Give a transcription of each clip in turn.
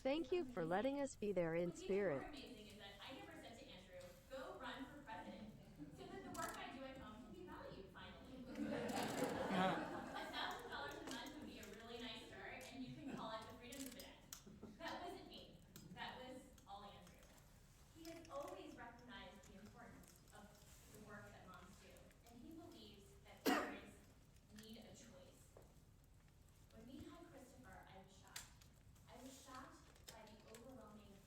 Thank you for letting us be there in What's even more spirit. amazing is that I never said to Andrew, go run for president, so that the work I do at home can be valued finally. $1,000 a month would be a really nice start, and you can call it the freedom dividend. That wasn't me. That was all Andrew. He has always recognized the importance of the work that moms do, and he believes that parents need a choice. When we had Christopher, I was shocked. I was shocked by the overwhelming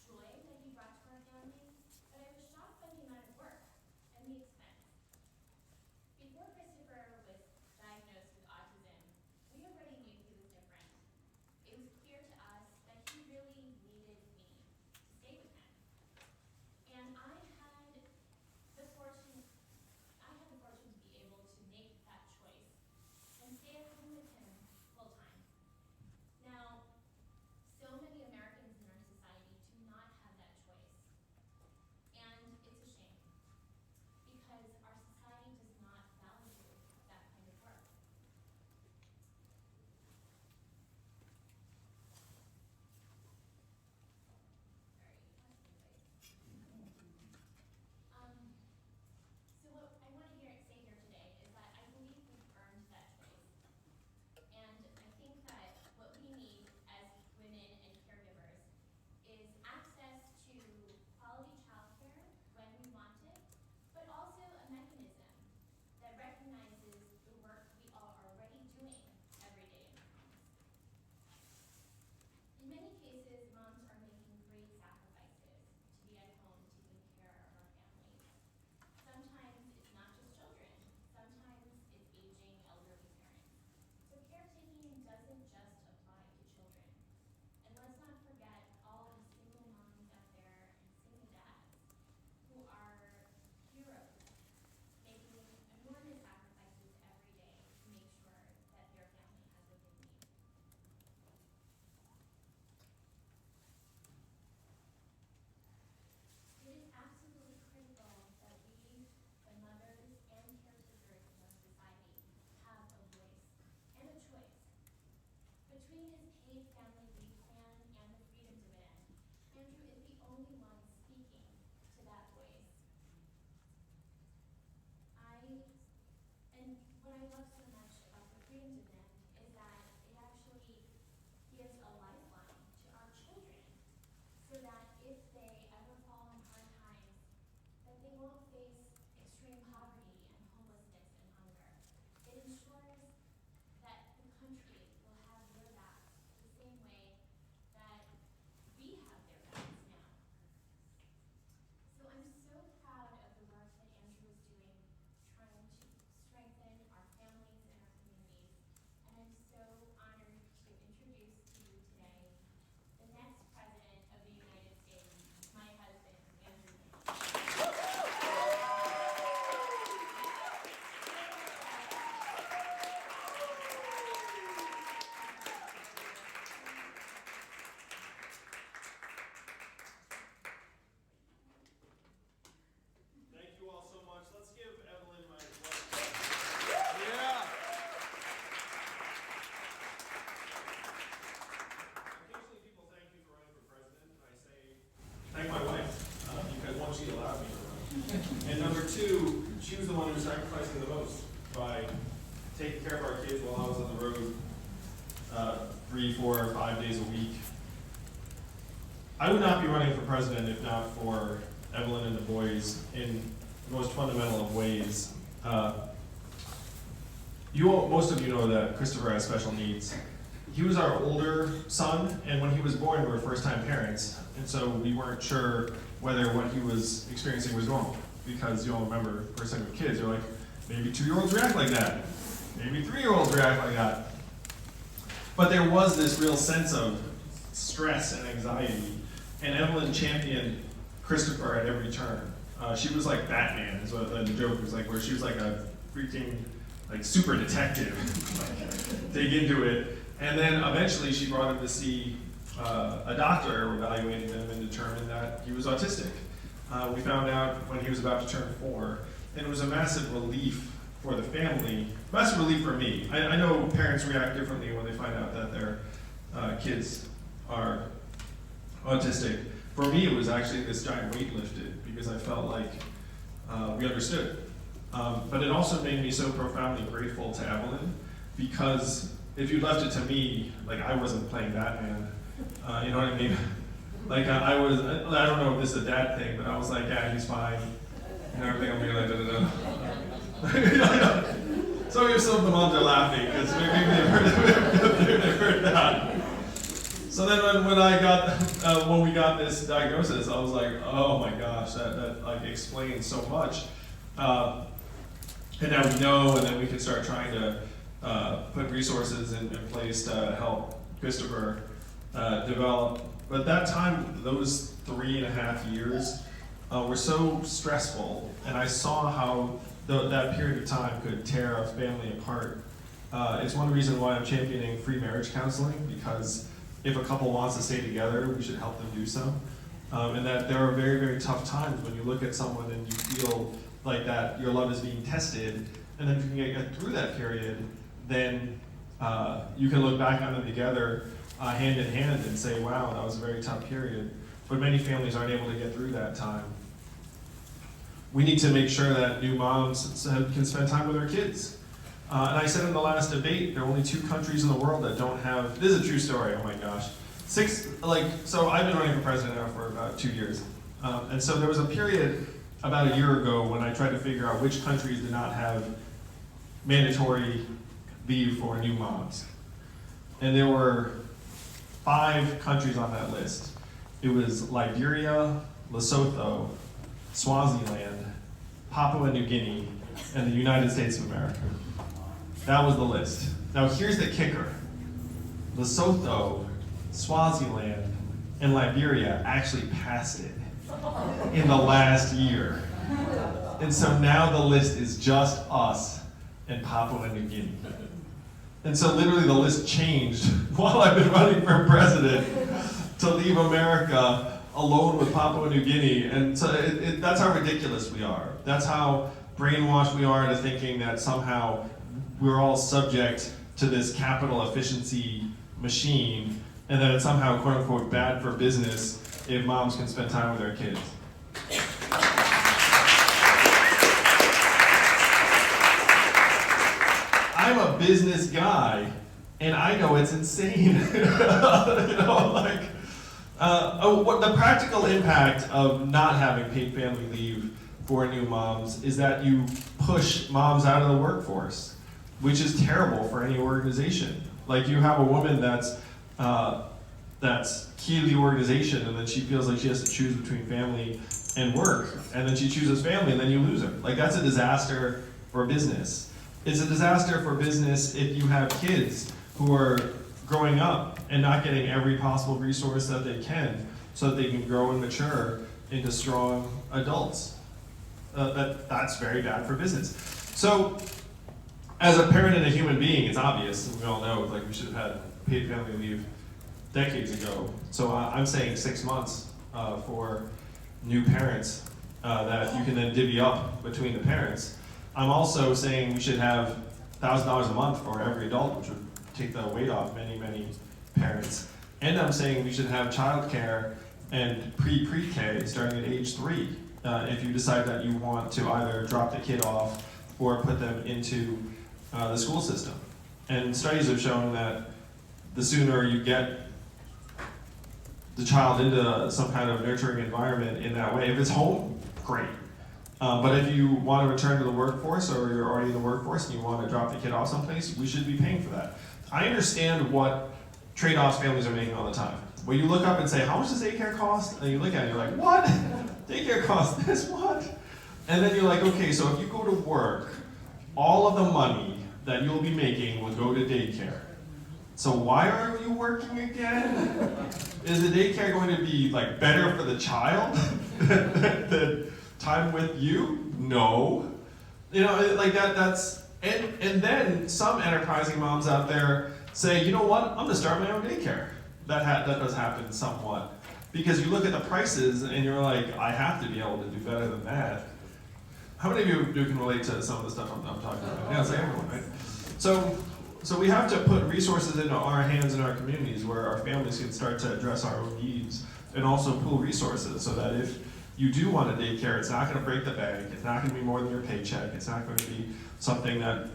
joy that he brought to our family, but I was shocked by the amount of work and the expense. Before Christopher was diagnosed with autism, we already knew he was different. It was clear to us that he really needed me to stay with him. And I had the fortune to be able to make that choice and stay at home with him full time. Now, so many Americans in our society do not have that choice. And it's a shame because our society does not value that kind of work. Sorry, so what I want to say here today is that I believe we've earned that choice. And I think that what we need as women and caregivers is access to quality childcare when we want it, but also a mechanism that recognizes the work we are already doing every day in our homes. In many cases, moms are making great sacrifices to be at home taking care of our families. Sometimes it's not just children. Sometimes it's aging elderly parents. So caretaking doesn't just apply to children. And let's not forget all the single moms out there and single dads who are heroes, making enormous sacrifices every day to make sure that their family has what they need. It is absolutely critical that we, the mothers and caregivers in our society, have a voice and a choice. Between his paid family leave plan and the freedom dividend, Andrew is the only one speaking to that voice. And what I love so much about the freedom dividend is that it actually gives a lifeline to our children so that if they ever fall on hard times, that they won't face extreme poverty and homelessness and hunger. It ensures that the country will have their backs the same way that we have their backs now. So I'm so proud of the work that Andrew is doing, trying to strengthen our families and our communities. And I'm so honored to introduce to you today the next President of the United States, my husband, Andrew. Thank you all so much. Let's give Evelyn my Yeah. Occasionally people thank me for running for president, and I say, thank my wife, because one, she allowed me to run. And number two, she was the one who was sacrificing the most by taking care of our kids while I was on the road 3, 4, 5 days a week. I would not be running for president if not for Evelyn and the boys in the most fundamental of ways. Most of you know that Christopher has special needs. He was our older son, and when he was born, we were first-time parents, and so we weren't sure whether what he was experiencing was normal. Because you all remember, first time with kids, you're like, maybe 2-year-olds react like that, maybe 3-year-olds react like that. But there was this real sense of stress and anxiety, and Evelyn championed Christopher at every turn. She was like Batman, is what the joke was like, where she was like a freaking super detective, dig into it. And then eventually she brought him to see a doctor who evaluated him and determined that he was autistic. We found out when he was about to turn 4, and it was a massive relief for the family, massive relief for me. I know parents react differently when they find out that their kids are autistic, for me it was actually this giant weight lifted because I felt like we understood. But it also made me so profoundly grateful to Evelyn, because if you left it to me, like I wasn't playing Batman, you know what I mean? Like I don't know if this is a dad thing, but I was like, yeah, he's fine. And everything will be like, da-da-da. So some of the moms are laughing, because maybe they've heard that. So then when we got this diagnosis, I was like, oh my gosh, that like explains so much. And now we know, and then we can start trying to put resources in place to help Christopher develop. But that time, those 3.5 years were so stressful, and I saw how that period of time could tear a family apart. It's one reason why I'm championing free marriage counseling, because if a couple wants to stay together, we should help them do so. And that there are very, very tough times when you look at someone and you feel like that your love is being tested, and then if you can get through that period, then you can look back on them together hand in hand and say, wow, that was a very tough period. But many families aren't able to get through that time. We need to make sure that new moms can spend time with their kids. And I said in the last debate, there are only 2 countries in the world that don't have, this is a true story, oh my gosh. So I've been running for president now for about 2 years. And so there was a period about a year ago when I tried to figure out which countries did not have mandatory leave for new moms. And there were 5 countries on that list. It was Liberia, Lesotho, Swaziland, Papua New Guinea, and the United States of America. That was the list. Now here's the kicker. Lesotho, Swaziland, and Liberia actually passed it in the last year. And so now the list is just us and Papua New Guinea. And so literally the list changed while I've been running for president to leave America alone with Papua New Guinea. And so that's how ridiculous we are. That's how brainwashed we are into thinking that somehow we're all subject to this capital efficiency machine, and that it's somehow quote unquote bad for business if moms can spend time with their kids. I'm a business guy, and I know it's insane. What the practical impact of not having paid family leave for new moms is that you push moms out of the workforce, which is terrible for any organization. Like you have a woman that's key to the organization, and then she feels like she has to choose between family and work, and then she chooses family, and then you lose her. Like that's a disaster for business. It's a disaster for business if you have kids who are growing up and not getting every possible resource that they can so that they can grow and mature into strong adults. That's very bad for business. So, as a parent and a human being, it's obvious, and we all know, like we should have had paid family leave decades ago. So I'm saying 6 months for new parents that you can then divvy up between the parents. I'm also saying we should have $1,000 a month for every adult, which would take the weight off many, many parents. And I'm saying we should have childcare and pre-K starting at age 3. If you decide that you want to either drop the kid off or put them into the school system. And studies have shown that the sooner you get the child into some kind of nurturing environment in that way, if it's home, great. But if you want to return to the workforce, or you're already in the workforce and you want to drop the kid off someplace, we should be paying for that. I understand what trade-offs families are making all the time. Where you look up and say, how much does daycare cost? And you look at it and you're like, what? Daycare costs this, what? And then you're like, okay, so if you go to work, all of the money that you'll be making will go to daycare. So why are you working again? Is the daycare going to be like better for the child than time with you? No. You know, like that's, and then some enterprising moms out there say, you know what, I'm gonna start my own daycare. That does happen somewhat. Because you look at the prices and you're like, I have to be able to do better than that. How many of you can relate to some of the stuff I'm talking about? Yeah, it's like everyone, right? So we have to put resources into our hands in our communities where our families can start to address our own needs and also pool resources so that if you do want a daycare, it's not gonna break the bank, it's not gonna be more than your paycheck, it's not gonna be something that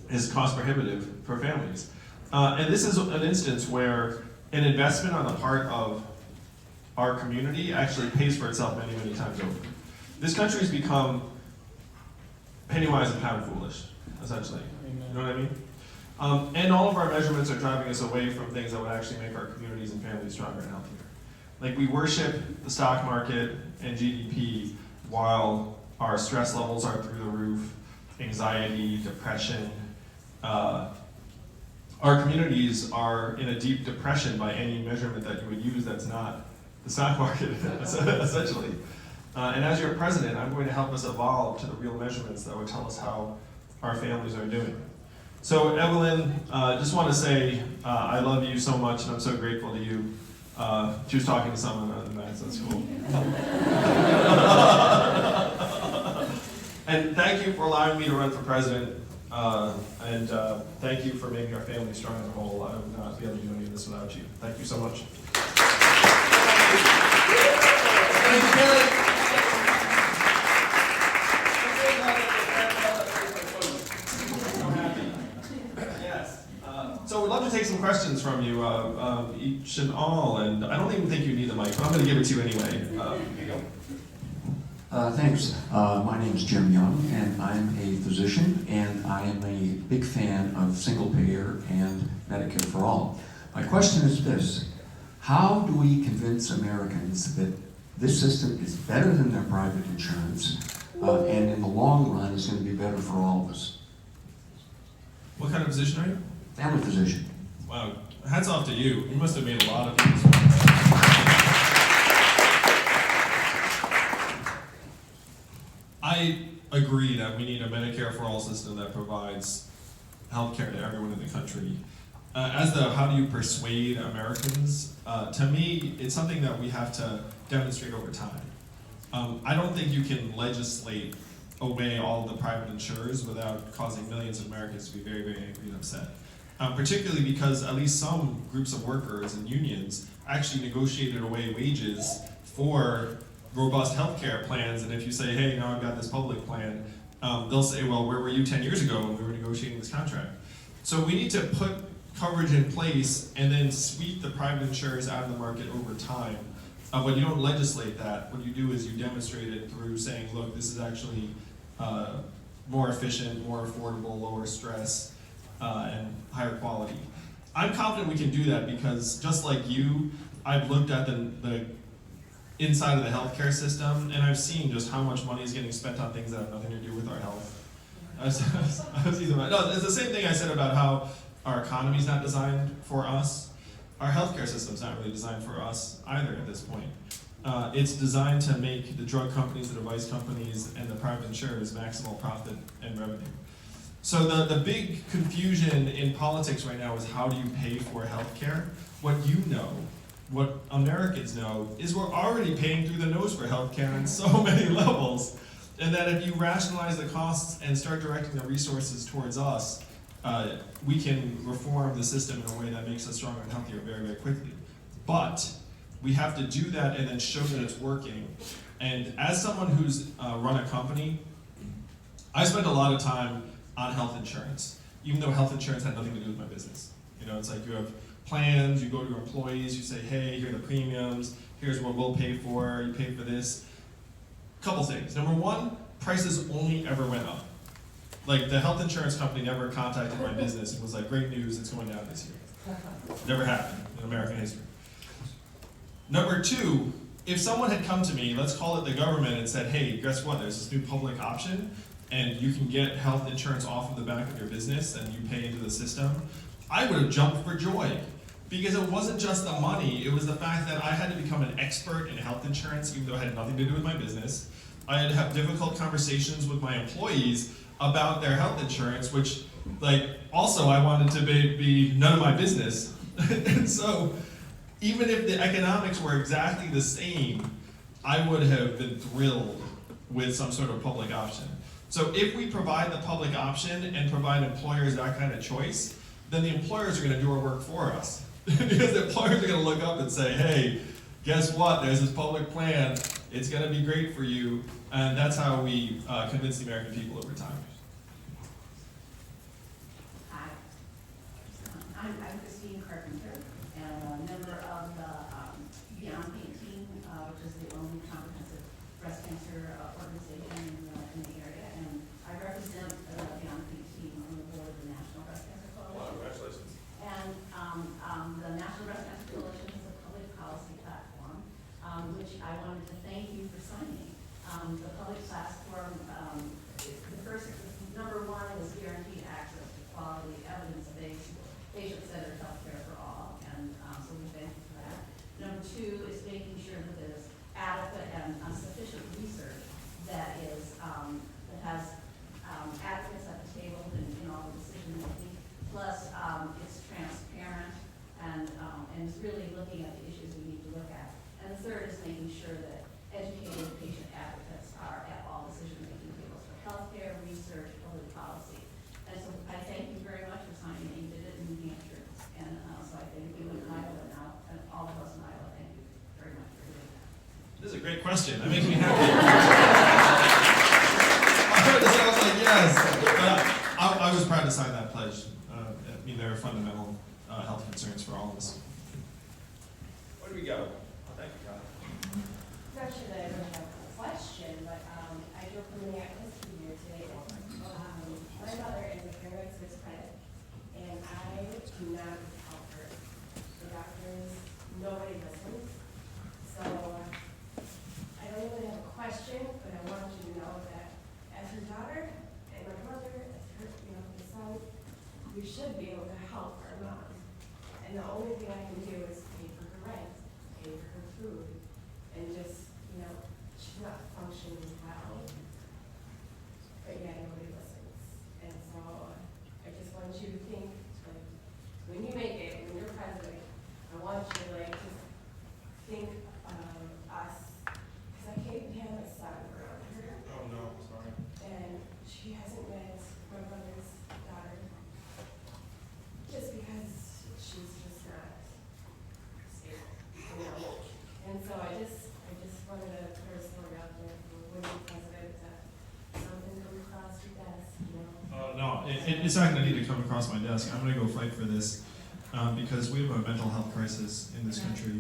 is cost prohibitive for families. And this is an instance where an investment on the part of our community actually pays for itself many, many times over. This country has become penny wise and pound foolish, essentially. You know what I mean? And all of our measurements are driving us away from things that would actually make our communities and families stronger and healthier. Like, we worship the stock market and GDP while our stress levels are through the roof, anxiety, depression. Our communities are in a deep depression by any measurement that you would use that's not the stock market, essentially. And as your president, I'm going to help us evolve to the real measurements that would tell us how our families are doing. So Evelyn, just want to say I love you so much, and I'm so grateful to you. She was talking to someone other than that, so that's cool. And thank you for allowing me to run for president. And thank you for making our family strong and whole. I would not be able to do any of this without you. Thank you so much. Thank you, Kelly. Yes. So we'd love to take some questions from you, each and all. And I don't even think you need the mic, but I'm going to give it to you anyway. Here you go. Thanks. My name is Jim Young, and I'm a physician, and I am a big fan of single payer and Medicare for all. My question is this: how do we convince Americans that this system is better than their private insurance, and in the long run is going to be better for all of us? What kind of physician are you? Family physician. Wow. Hats off to you. You must have made a lot of people. I agree that we need a Medicare for all system that provides health care to everyone in the country. As the how do you persuade Americans, to me, it's something that we have to demonstrate over time. I don't think you can legislate away all of the private insurers without causing millions of Americans to be very, very angry and upset. Particularly because at least some groups of workers and unions actually negotiated away wages for robust healthcare plans, and if you say, hey, now I've got this public plan, they'll say, well, where were you 10 years ago when we were negotiating this contract? So we need to put coverage in place and then sweep the private insurers out of the market over time. But you don't legislate that. What you do is you demonstrate it through saying, look, this is actually more efficient, more affordable, lower stress, and higher quality. I'm confident we can do that because just like you, I've looked at the inside of the healthcare system, and I've seen just how much money is getting spent on things that have nothing to do with our health. It's the same thing I said about how our economy is not designed for us. Our healthcare system's not really designed for us either at this point. It's designed to make the drug companies, the device companies, and the private insurers maximal profit and revenue. So the big confusion in politics right now is how do you pay for healthcare? What you know, what Americans know, is we're already paying through the nose for healthcare on so many levels, and that if you rationalize the costs and start directing the resources towards us, we can reform the system in a way that makes us stronger and healthier very, very quickly. But we have to do that and then show that it's working. And as someone who's run a company, I spent a lot of time on health insurance, even though health insurance had nothing to do with my business. You know, it's like you have plans, you go to your employees, you say, hey, here are the premiums, here's what we'll pay for, you pay for this. Couple things. Number one, prices only ever went up. Like, the health insurance company never contacted my business and was like, great news, it's going down this year. Never happened in American history. Number two, if someone had come to me, let's call it the government, and said, hey, guess what, there's this new public option, and you can get health insurance off of the back of your business and you pay into the system, I would have jumped for joy. Because it wasn't just the money, it was the fact that I had to become an expert in health insurance, even though it had nothing to do with my business. I had to have difficult conversations with my employees about their health insurance, which, like, also I wanted to be none of my business. And so, even if the economics were exactly the same, I would have been thrilled with some sort of public option. So if we provide the public option and provide employers that kind of choice, then the employers are going to do our work for us. Because the employers are going to look up and say, hey, guess what? There's this public plan. It's going to be great for you. And that's how we convince the American people over time. Hi, I'm Christine Carpenter, and a member of the Beyond Pain team, which is the only comprehensive breast cancer organization in the area. And I represent the Beyond Pain team on the board of the National Breast Cancer Coalition. Wow, congratulations. And the National Breast Cancer Coalition is a public policy platform, which I wanted to thank you for signing. The public platform, the first, number one is guaranteed access to quality, evidence-based, patient-centered healthcare for all, and so we thank you for that. Number two is making sure that there's adequate and sufficient research that is, that has advocates at the table in all the decision making. Plus, it's transparent and it's really looking at the issues we need to look at. And the third is making sure that educated patient advocates are at all decision-making tables for healthcare, research, public policy. And so I thank you very much for signing it. You did it in New Hampshire. And so I thank you in Iowa now, and all of us in Iowa, thank you very much for doing that. This is a great question. That makes me happy. I heard this and I was like, yes. But I was proud to sign that pledge. I mean, there are fundamental health concerns for all of us. Where do we go? Oh, thank you, God. Not sure that I really have a question, but I drove from Minneapolis to here today. My mother is a paralyzed with credit, and I do not help her. The doctors, nobody listens. So I don't really have a question, but I want you to know that as her daughter and my brother, as her, the son, we should be able to help our mom. And the only thing I can do is pay for her rent, pay for her food, and just, she's not functioning well. But yeah, nobody listens. And so I just want you to think, like, when you make it, when you're president, I want you to, just think of us. Because I can't even have my son around her. Oh, no, sorry. And she hasn't met my brother's daughter. Just because she's just not stable, And so I just wanted to put a story out there for women president that something come across your desk, No, it's not going to need to come across my desk. I'm going to go fight for this because we have a mental health crisis in this country.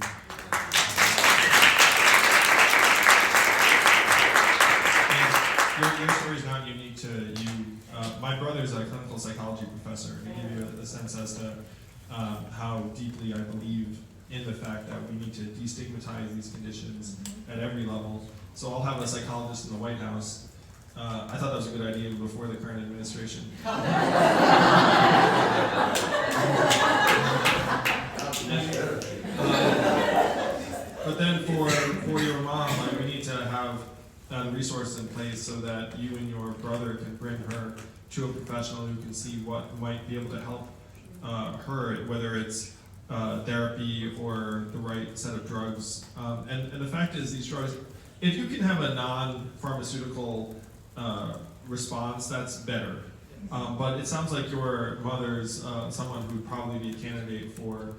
And your story is not unique to you. My brother's a clinical psychology professor, to give you a sense as to how deeply I believe in the fact that we need to destigmatize these conditions at every level. So I'll have a psychologist in the White House. I thought that was a good idea before the current administration. But then for your mom, we need to have resources in place so that you and your brother can bring her to a professional who can see what might be able to help her, whether it's therapy or the right set of drugs. And the fact is, these drugs, if you can have a non-pharmaceutical response, that's better. But it sounds like your mother's someone who would probably be a candidate for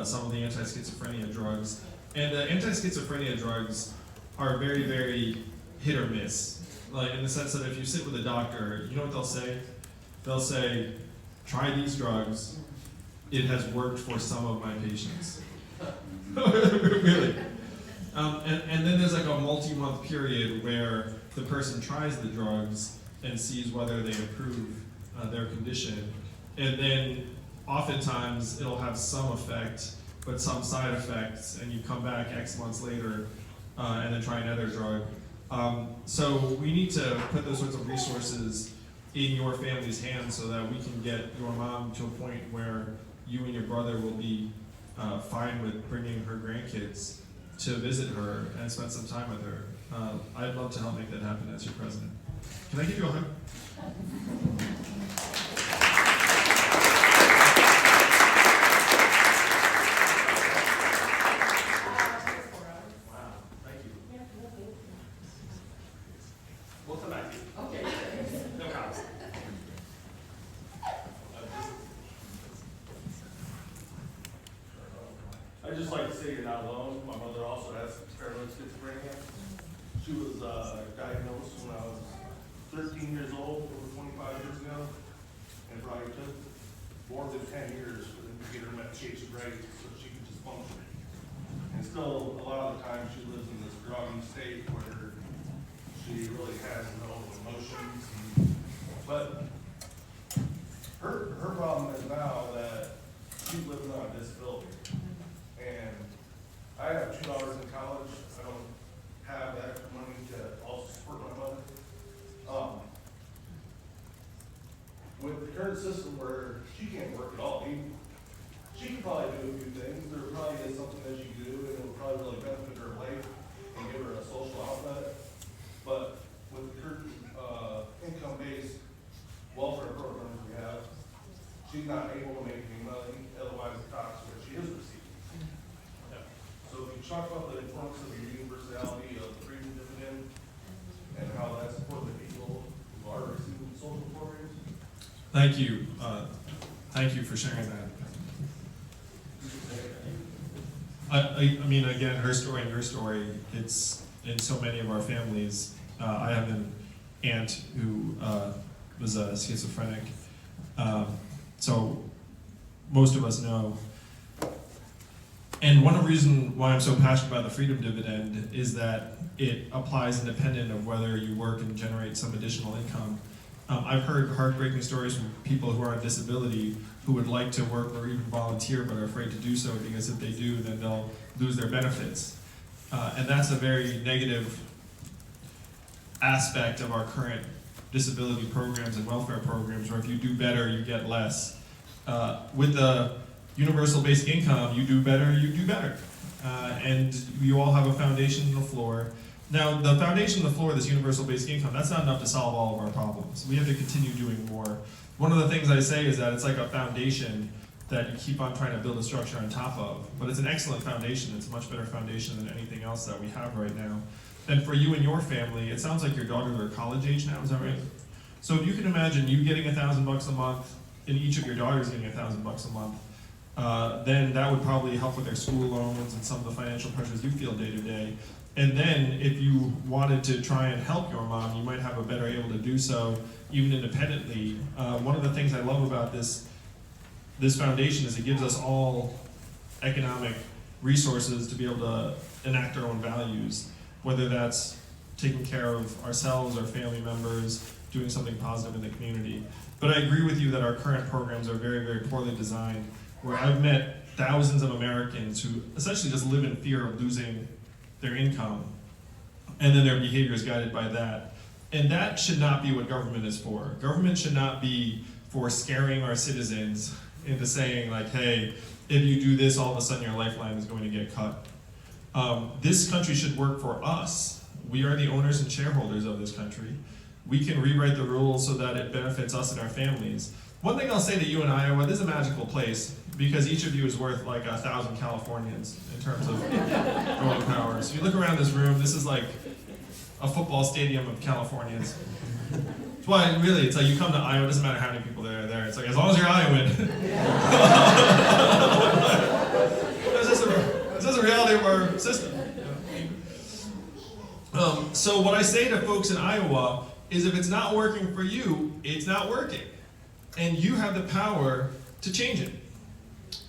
some of the anti-schizophrenia drugs. And the anti-schizophrenia drugs are very, very hit or miss. Like, in the sense that if you sit with a doctor, you know what they'll say? They'll say, try these drugs. It has worked for some of my patients. Really. And then there's like a multi-month period where the person tries the drugs and sees whether they improve their condition. And then oftentimes it'll have some effect, but some side effects, and you come back X months later and then try another drug. So we need to put those sorts of resources in your family's hands so that we can get your mom to a point where you and your brother will be fine with bringing her grandkids to visit her and spend some time with her. I'd love to help make that happen as your president. Can I give you a hug? Wow, thank you. We'll come back to you. Okay. No comments. I'd just like to say you're not alone. My mother also has paranoid schizophrenia. She was diagnosed when I was 13 years old, over 25 years ago, and it probably took more than 10 years for them to get her medication right so she could just function. And still, a lot of the time, she lives in this groggy state where she really has no emotions. But her problem is now that she's living on a disability. And I have 2 daughters in college. I don't have the extra money to also support my mother. With the current system where she can't work at all, she could probably do a few things. There probably is something that she could do, and it would probably really benefit her life and give her a social outlet. But with the current income-based welfare programs we have, she's not able to make any money, otherwise the tax that she is receiving. So if you talk about the importance of the universality of the freedom dividend and how that supports the people who are receiving social programs. Thank you. Thank you for sharing that. I mean, again, her story and your story, it's in so many of our families. I have an aunt who was a schizophrenic. So most of us know. And one reason why I'm so passionate about the freedom dividend is that it applies independent of whether you work and generate some additional income. I've heard heartbreaking stories from people who are on disability who would like to work or even volunteer but are afraid to do so because if they do, then they'll lose their benefits. And that's a very negative aspect of our current disability programs and welfare programs, where if you do better, you get less. With the universal basic income, you do better, you do better. And you all have a foundation and a floor. Now, the foundation and the floor of this universal basic income, that's not enough to solve all of our problems. We have to continue doing more. One of the things I say is that it's like a foundation that you keep on trying to build a structure on top of, but it's an excellent foundation. It's a much better foundation than anything else that we have right now. And for you and your family, it sounds like your daughters are college age now, is that right? So if you can imagine you getting $1,000 a month and each of your daughters getting $1,000 a month, then that would probably help with their school loans and some of the financial pressures you feel day to day. And then if you wanted to try and help your mom, you might have a better able to do so even independently. One of the things I love about this foundation is it gives us all economic resources to be able to enact our own values, whether that's taking care of ourselves, our family members, doing something positive in the community. But I agree with you that our current programs are very, very poorly designed, where I've met thousands of Americans who essentially just live in fear of losing their income, and then their behavior is guided by that. And that should not be what government is for. Government should not be for scaring our citizens into saying like, hey, if you do this, all of a sudden your lifeline is going to get cut. This country should work for us. We are the owners and shareholders of this country. We can rewrite the rules so that it benefits us and our families. One thing I'll say to you in Iowa, this is a magical place because each of you is worth like 1,000 Californians in terms of voting power. So you look around this room, this is like a football stadium of Californians. That's why really, it's like you come to Iowa, it doesn't matter how many people there are there. It's like, as long as you're Iowan. This is a reality of our system. So what I say to folks in Iowa is if it's not working for you, it's not working. And you have the power to change it.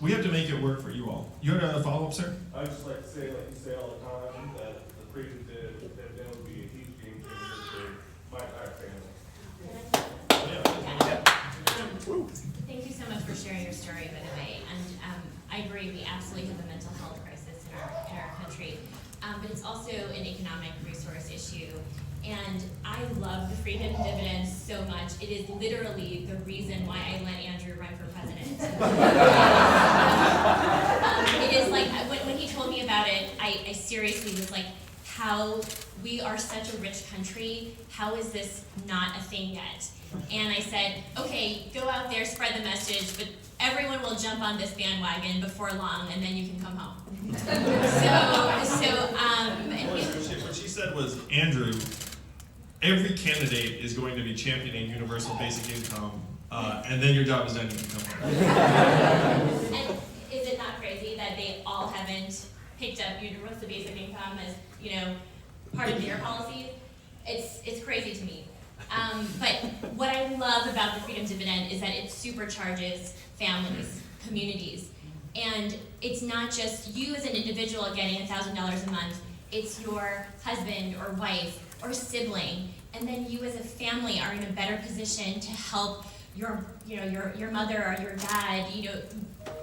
We have to make it work for you all. You had a follow-up, sir? I just like to say, like you say all the time, that the freedom dividend would be a huge game changer for my entire family. Thank you so much for sharing your story, by the way. And I agree, we absolutely have a mental health crisis in our country. But it's also an economic resource issue. And I love the freedom dividend so much. It is literally the reason why I let Andrew run for president. It is like, when he told me about it, I seriously was like, how we are such a rich country, how is this not a thing yet? And I said, okay, go out there, spread the message, but everyone will jump on this bandwagon before long, and then you can come home. What she said was, Andrew, every candidate is going to be championing universal basic income, and then your job is done, you can come home. And is it not crazy that they all haven't picked up universal basic income as, part of their policies. It's crazy to me. But what I love about the Freedom Dividend is that it supercharges families, communities. And it's not just you as an individual getting $1,000 a month, it's your husband or wife or sibling. And then you as a family are in a better position to help your mother or your dad,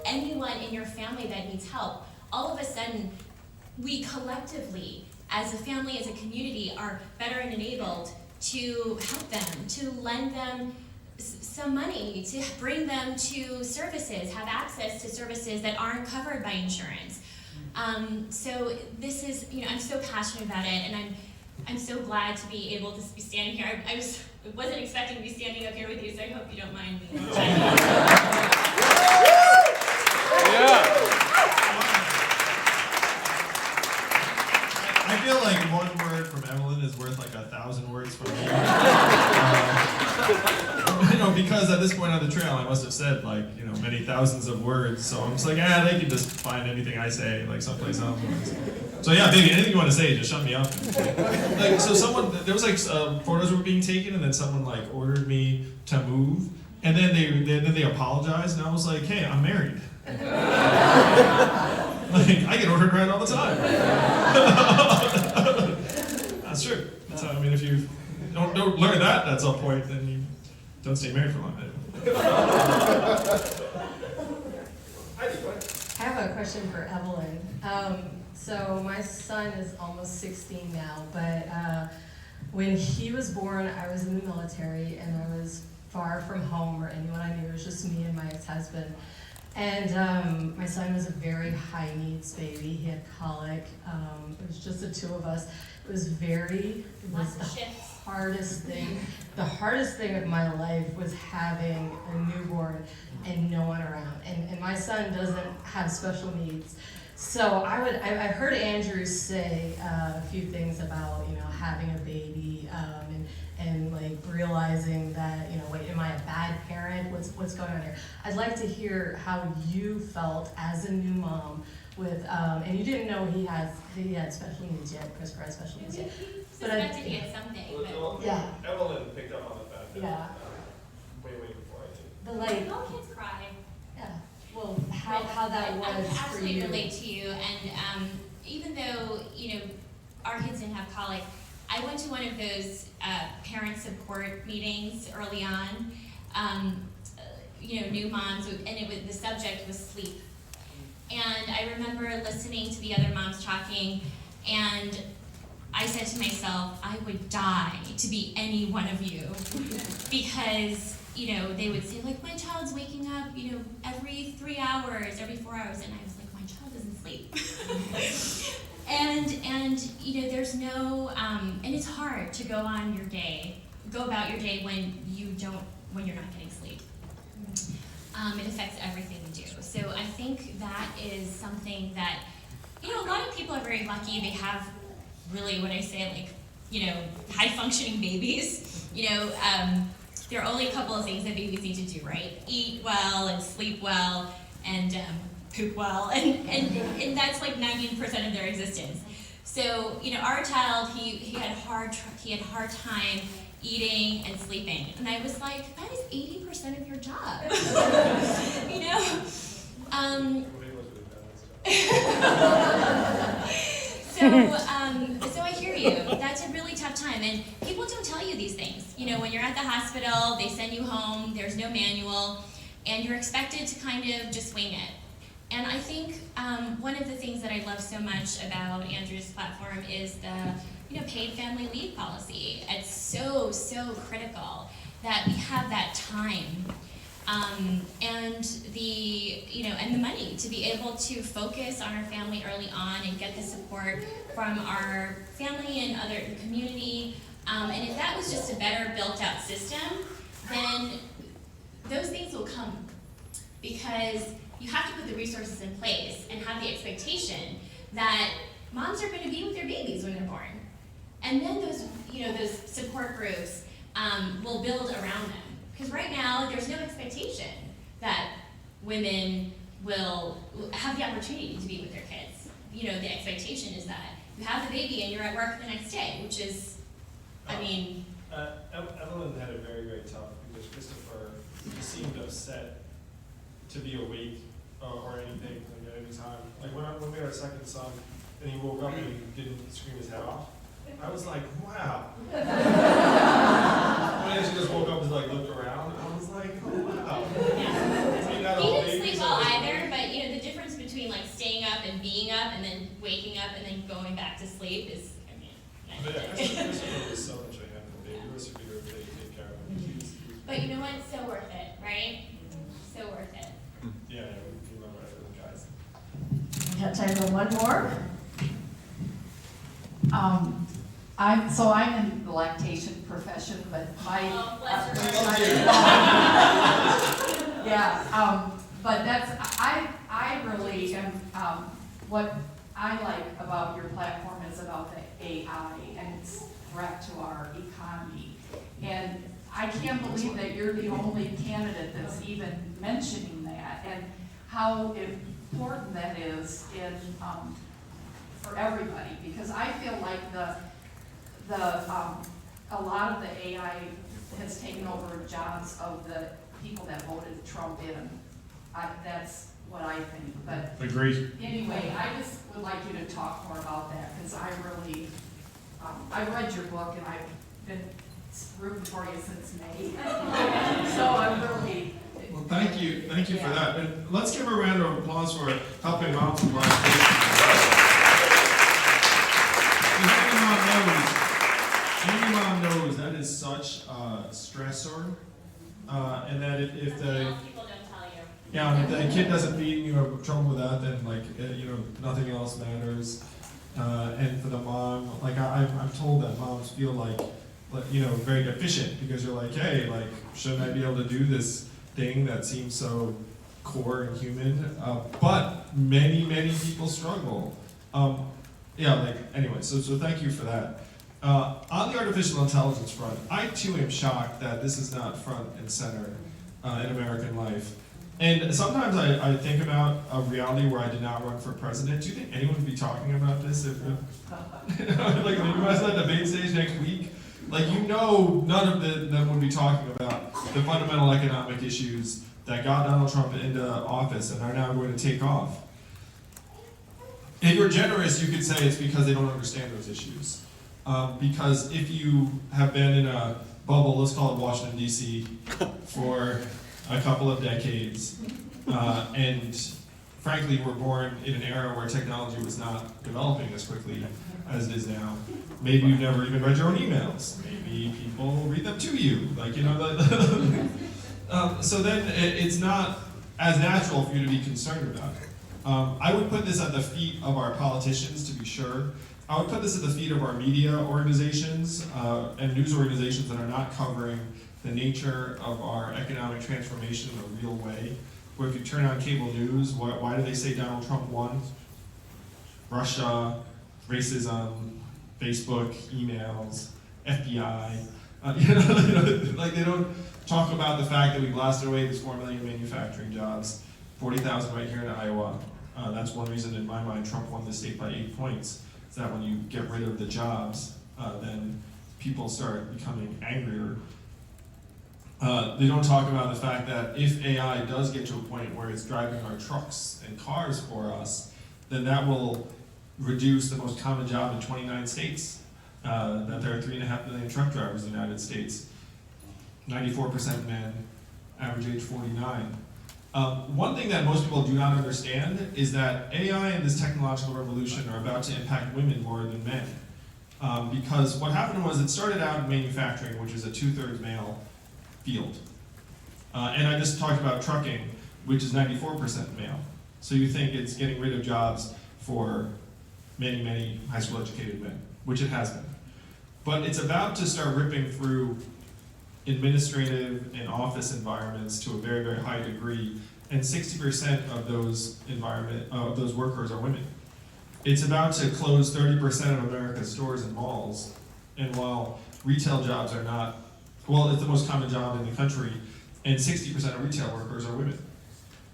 anyone in your family that needs help. All of a sudden, we collectively, as a family, as a community, are better and enabled to help them, to lend them some money, to bring them to services, have access to services that aren't covered by insurance. So this is, I'm so passionate about it, and I'm so glad to be able to be standing here. I wasn't expecting to be standing up here with you, so I hope you don't mind me. I feel like one word from Evelyn is worth like 1,000 words from me. Because at this point on the trail, I must have said many thousands of words. So I'm just like, they can just find anything I say someplace else. So yeah, baby, anything you want to say, just shut me up. So there was photos were being taken, and then someone ordered me to move, and then they apologized, and I was like, hey, I'm married. I get ordered around all the time. That's true. So if you don't learn that at some point, then you don't stay married for long. I have a question for Evelyn. So my son is almost 16 now, but when he was born, I was in the military, and I was far from home or anyone I knew. It was just me and my ex-husband. And my son was a very high needs baby. He had colic. It was just the two of us. It was the hardest thing. The hardest thing of my life was having a newborn and no one around. And my son doesn't have special needs. So I heard Andrew say a few things about having a baby and realizing that wait, am I a bad parent? What's going on here? I'd like to hear how you felt as a new mom with and you didn't know he had special needs yet. Christopher had special needs yet. But I suspected he had something. Yeah. Evelyn picked up on the fact that Yeah. way before I did. But all kids cry. yeah. Well, how that was I for absolutely you. relate to you, and even though our kids didn't have colic, I went to one of those parent support meetings early on. New moms, and the subject was sleep. And I remember listening to the other moms talking, and I said to myself, I would die to be any one of you, because they would say my child's waking up every 3 hours, every 4 hours, and I was like, my child doesn't sleep. and there's no and it's hard to go about your day when you're not getting sleep. It affects everything we do. So I think that is something that a lot of people are very lucky. They have really, what I say, high functioning babies. There are only a couple of things that babies need to do, right? Eat well and sleep well and poop well, and that's 90% of their existence. So our child, he had a hard time eating and sleeping, and I was like, that is 80% of your job. So I hear you. That's a really tough time, and people don't tell you these things. When you're at the hospital, they send you home, there's no manual, and you're expected to kind of just wing it. And I think one of the things that I love so much about Andrew's platform is the paid family leave policy. It's so critical that we have that time and the money to be able to focus on our family early on and get the support from our family and other community. And if that was just a better built out system, then those things will come, because you have to put the resources in place and have the expectation that moms are going to be with their babies when they're born. And then those support groups will build around them. Because right now, there's no expectation that women will have the opportunity to be with their kids. you know, the expectation is that you have the baby and you're at work the next day, which is, I mean, Evelyn had it very, very tough because Christopher seemed upset to be awake or anything like at any time. Like when we had our second son and he woke up and he didn't scream his head off, I was like, wow. When she just woke up and like looked around, I was like, oh wow. yeah. He didn't sleep well either, but you know, the difference between like staying up and being up and then waking up and then going back to sleep is, I mean, But yeah, Christopher was so much a handful. They were super good. They take care of him. He was but you know what? So worth it, right? So worth it. yeah, we remember everything, guys. We got time for one more. I'm in the lactation profession, but my Oh, bless your heart. yeah, but I really am. What I like about your platform is about the AI and its threat to our economy, and I can't believe that you're the only candidate that's even mentioning that, and how important that is in for everybody, because I feel like a lot of the AI has taken over jobs of the people that voted Trump in. That's what I think. But Agreed. anyway, I just would like you to talk more about that, because I really, I read your book and I've been rooting for you since May. So I'm really. Well, thank you for Yeah. that. And let's give a round of applause for helping moms with lactation. Any mom knows that is such a stressor, and that if the Most people don't tell you. yeah, and if the kid doesn't feed and you have trouble with that, then like you know, nothing else matters. And for the mom, like I'm told that moms feel like you know, very deficient because you're like, hey, like shouldn't I be able to do this thing that seems so core and human? But many people struggle. Yeah, like anyway, so thank you for that. On the artificial intelligence front, I too am shocked that this is not front and center in American life. And sometimes I think about a reality where I did not run for president. Do you think anyone would be talking about this if like you guys at the debate stage next week? Like, you know, none of them would be talking about the fundamental economic issues that got Donald Trump into office and are now going to take off. If you're generous, you could say it's because they don't understand those issues. Because if you have been in a bubble, let's call it Washington, D.C., for a couple of decades, and frankly, we're born in an era where technology was not developing as quickly as it is now. Maybe you've never even read your own emails. Maybe people read them to you. Like, you know, so then it's not as natural for you to be concerned about it. I would put this at the feet of our politicians, to be sure. I would put this at the feet of our media organizations and news organizations that are not covering the nature of our economic transformation in a real way. Where if you turn on cable news, why do they say Donald Trump won? Russia, racism, Facebook, emails, FBI. You know, like they don't talk about the fact that we blasted away these 4 million manufacturing jobs, 40,000 right here in Iowa. That's one reason in my mind Trump won the state by 8 points. Is that when you get rid of the jobs, then people start becoming angrier. They don't talk about the fact that if AI does get to a point where it's driving our trucks and cars for us, then that will reduce the most common job in 29 states. That there are 3.5 million truck drivers in the United States. 94% men, average age 49. One thing that most people do not understand is that AI and this technological revolution are about to impact women more than men. Because what happened was it started out in manufacturing, which is a 2/3 male field. And I just talked about trucking, which is 94% male. So you think it's getting rid of jobs for many high school educated men, which it has been. But it's about to start ripping through administrative and office environments to a very high degree, and 60% of those workers are women. It's about to close 30% of America's stores and malls, and while retail jobs are not, well, it's the most common job in the country, and 60% of retail workers are women.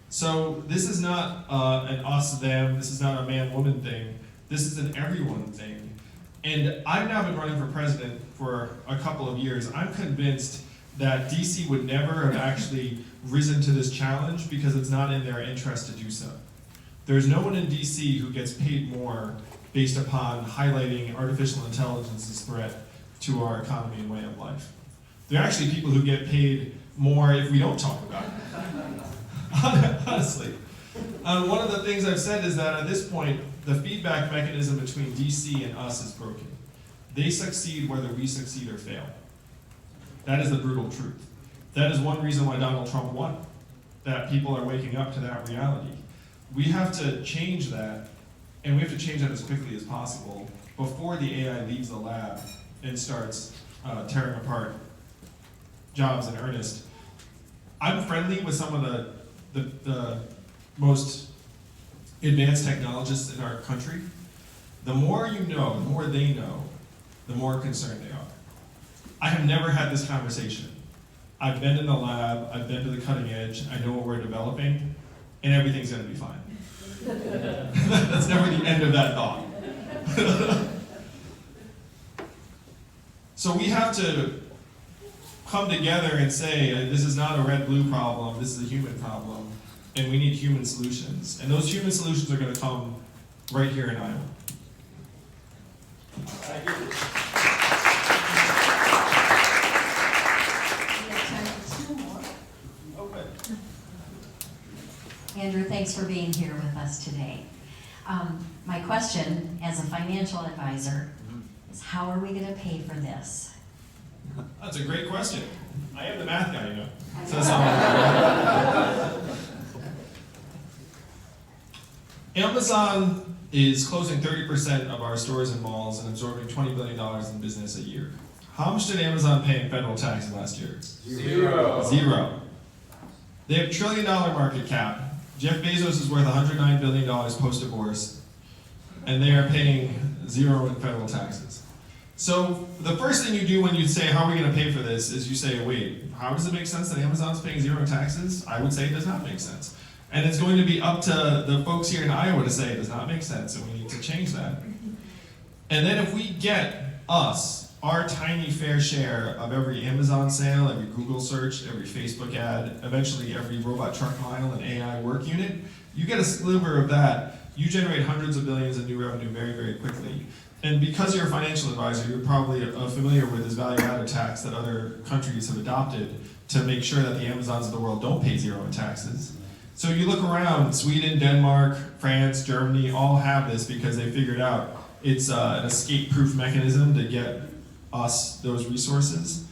So this is not an us-them, this is not a man-woman thing, this is an everyone thing. And I've now been running for president for a couple of years. I'm convinced that DC would never have actually risen to this challenge because it's not in their interest to do so. There's no one in DC who gets paid more based upon highlighting artificial intelligence's threat to our economy and way of life. There are actually people who get paid more if we don't talk about it. Honestly. One of the things I've said is that at this point, the feedback mechanism between DC and us is broken. They succeed whether we succeed or fail. That is the brutal truth. That is one reason why Donald Trump won, that people are waking up to that reality. We have to change that, and we have to change that as quickly as possible before the AI leaves the lab and starts tearing apart jobs in earnest. I'm friendly with some of the most advanced technologists in our country. The more you know, the more they know, the more concerned they are. I have never had this conversation. I've been in the lab, I've been to the cutting edge, I know what we're developing, and everything's gonna be fine. That's never the end of that thought. So we have to come together and say, this is not a red-blue problem, this is a human problem, and we need human solutions. And those human solutions are gonna come right here in Iowa. We have time for two more. Okay. Andrew, thanks for being here with us today. My question, as a financial advisor, is how are we going to pay for this? That's a great question. I am the math guy, you know. Amazon is closing 30% of our stores and malls and absorbing $20 billion in business a year. How much did Amazon pay in federal taxes last year? Zero. They have $1 trillion market cap. Jeff Bezos is worth $109 billion post-divorce, and they are paying zero in federal taxes. So the first thing you do when you say, how are we going to pay for this, is you say, wait, how does it make sense that Amazon's paying zero in taxes? I would say it does not make sense. And it's going to be up to the folks here in Iowa to say it does not make sense, and we need to change that. And then if we get us, our tiny fair share of every Amazon sale, every Google search, every Facebook ad, eventually every robot truck mile and AI work unit, you get a sliver of that, you generate hundreds of billions in new revenue very, very quickly. And because you're a financial advisor, you're probably familiar with this value-added tax that other countries have adopted to make sure that the Amazons of the world don't pay zero in taxes. So you look around, Sweden, Denmark, France, Germany, all have this because they figured out it's an escape-proof mechanism to get us those resources.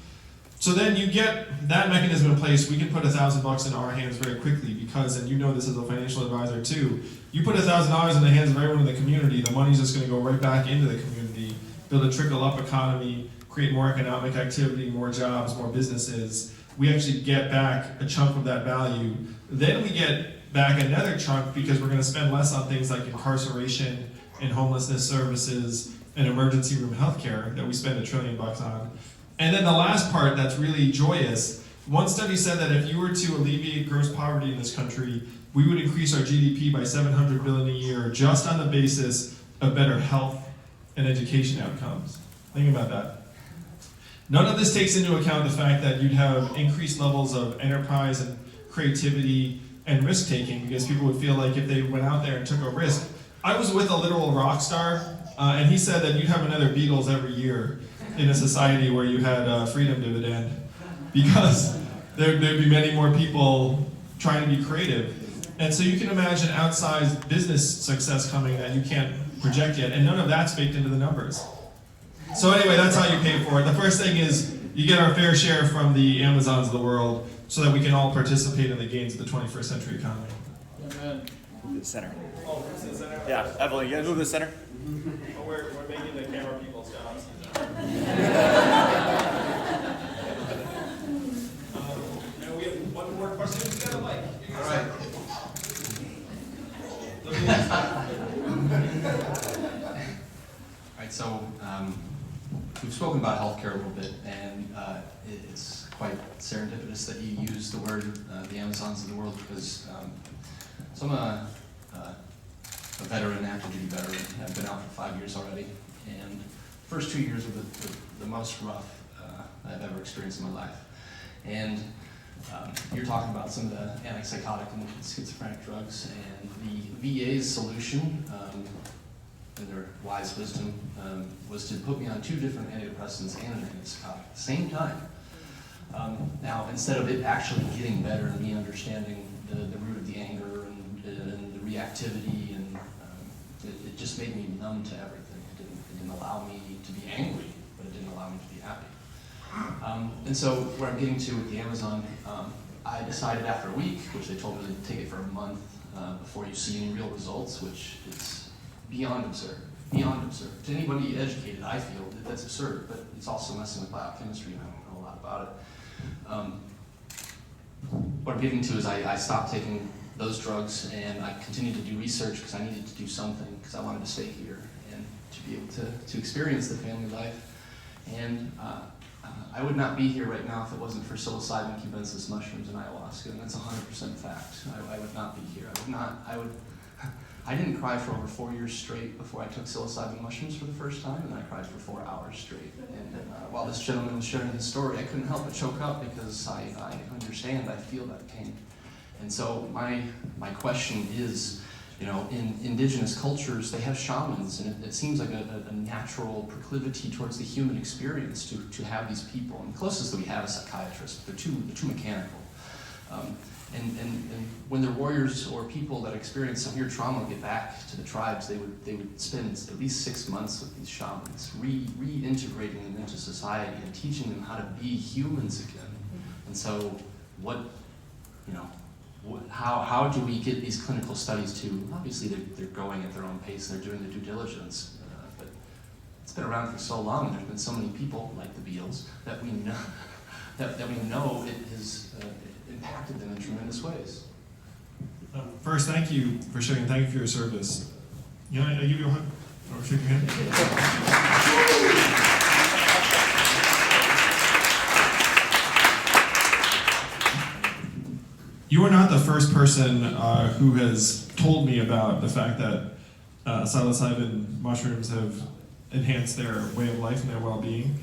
So then you get that mechanism in place, we can put $1,000 in our hands very quickly because, and you know this as a financial advisor too, you put $1,000 in the hands of everyone in the community, the money's just gonna go right back into the community, build a trickle-up economy, create more economic activity, more jobs, more businesses. We actually get back a chunk of that value. Then we get back another chunk because we're gonna spend less on things like incarceration and homelessness services and emergency room healthcare that we spend $1 trillion on. And then the last part that's really joyous, one study said that if you were to alleviate gross poverty in this country, we would increase our GDP by $700 billion a year just on the basis of better health and education outcomes. Think about that. None of this takes into account the fact that you'd have increased levels of enterprise and creativity and risk-taking because people would feel like if they went out there and took a risk. I was with a literal rock star, and he said that you'd have another Beatles every year in a society where you had a freedom dividend because there'd be many more people trying to be creative. And so you can imagine outsized business success coming that you can't project yet, and none of that's baked into the numbers. So anyway, that's how you pay for it. The first thing is you get our fair share from the Amazons of the world so that we can all participate in the gains of the 21st century economy. Amen. Move to the center. Oh, this is the center? Yeah, Evelyn, you guys move to the center. Oh, we're making the camera people's jobs. And we have one more question. We got a mic. All right. All right, so we've spoken spoken about healthcare a little bit, and it's quite serendipitous that you use the word the Amazons of the world, because so I'm a veteran, active duty veteran. I've been out for 5 years already, and the first 2 years were the most rough I've ever experienced in my life. And you're talking about some of the antipsychotic and schizophrenic drugs, and the VA's solution, in their wise wisdom, was to put me on 2 different antidepressants and an antipsychotic at the same time. Now, instead of it actually getting better and me understanding the root of the anger and the reactivity, and it just made me numb to everything. It didn't allow me to be angry, but it didn't allow me to be happy. And so where I'm getting to with the Amazon, I decided after a week, which they told me to take it for a month before you see any real results, which is beyond absurd, beyond absurd. To anybody educated, I feel that that's absurd, but it's also messing with biochemistry, and I don't know a lot about it. What I'm getting to is I stopped taking those drugs, and I continued to do research because I needed to do something, because I wanted to stay here and to be able to experience the family life. And I would not be here right now if it wasn't for psilocybin, cubensis, mushrooms, and ayahuasca, and that's 100% fact. I would not be here. I didn't cry for over 4 years straight before I took psilocybin mushrooms for the first time, and I cried for 4 hours straight. And while this gentleman was sharing his story, I couldn't help but choke up, because I understand, I feel that pain. And so my question is, in indigenous cultures, they have shamans, and it seems like a natural proclivity towards the human experience to have these people. And the closest that we have is psychiatrists, but they're too mechanical. And when the warriors or people that experience severe trauma get back to the tribes, they would spend at least 6 months with these shamans, reintegrating them into society and teaching them how to be humans again. And so how do we get these clinical studies to, obviously they're going at their own pace, they're doing the due diligence, but it's been around for so long, there's been so many people, like the Beals, that we know, that we know it has impacted them in tremendous ways. First, thank you for sharing, thank you for your service. I give you a hug, or shake your hand. You are not the first person who has told me about the fact that psilocybin mushrooms have enhanced their way of life and their well-being.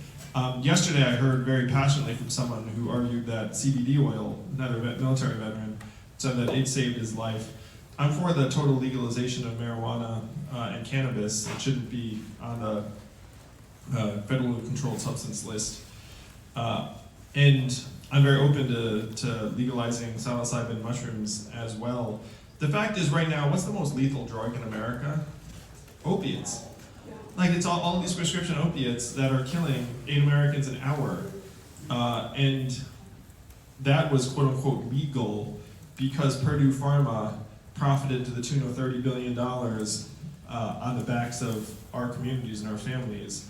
Yesterday I heard very passionately from someone who argued that CBD oil, another military veteran, said that it saved his life. I'm for the total legalization of marijuana and cannabis. It shouldn't be on the federally controlled substance list. And I'm very open to legalizing psilocybin mushrooms as well. The fact is, right now, what's the most lethal drug in America? Opiates. Like, it's all these prescription opiates that are killing 8 Americans an hour. And that was quote unquote legal because Purdue Pharma profited to the tune of $30 billion on the backs of our communities and our families.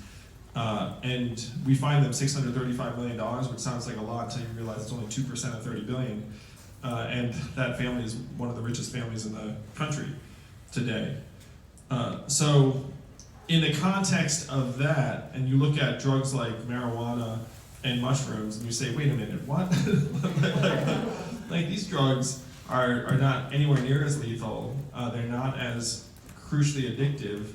And we fined them $635 million, which sounds like a lot until you realize it's only 2% of $30 billion. And that family is one of the richest families in the country today. So in the context of that, and you look at drugs like marijuana and mushrooms, and you say, wait a minute, what? like these drugs are not anywhere near as lethal. They're not as crucially addictive.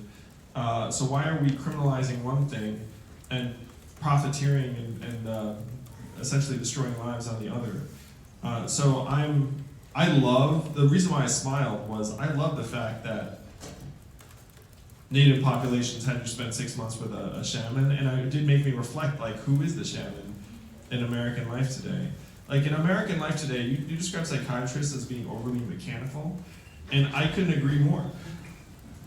So why are we criminalizing one thing and profiteering and essentially destroying lives on the other? The reason why I smiled was I love the fact that Native populations had to spend 6 months with a shaman, and it did make me reflect, like, who is the shaman in American life today? Like, in American life today, you describe psychiatrists as being overly mechanical, and I couldn't agree more.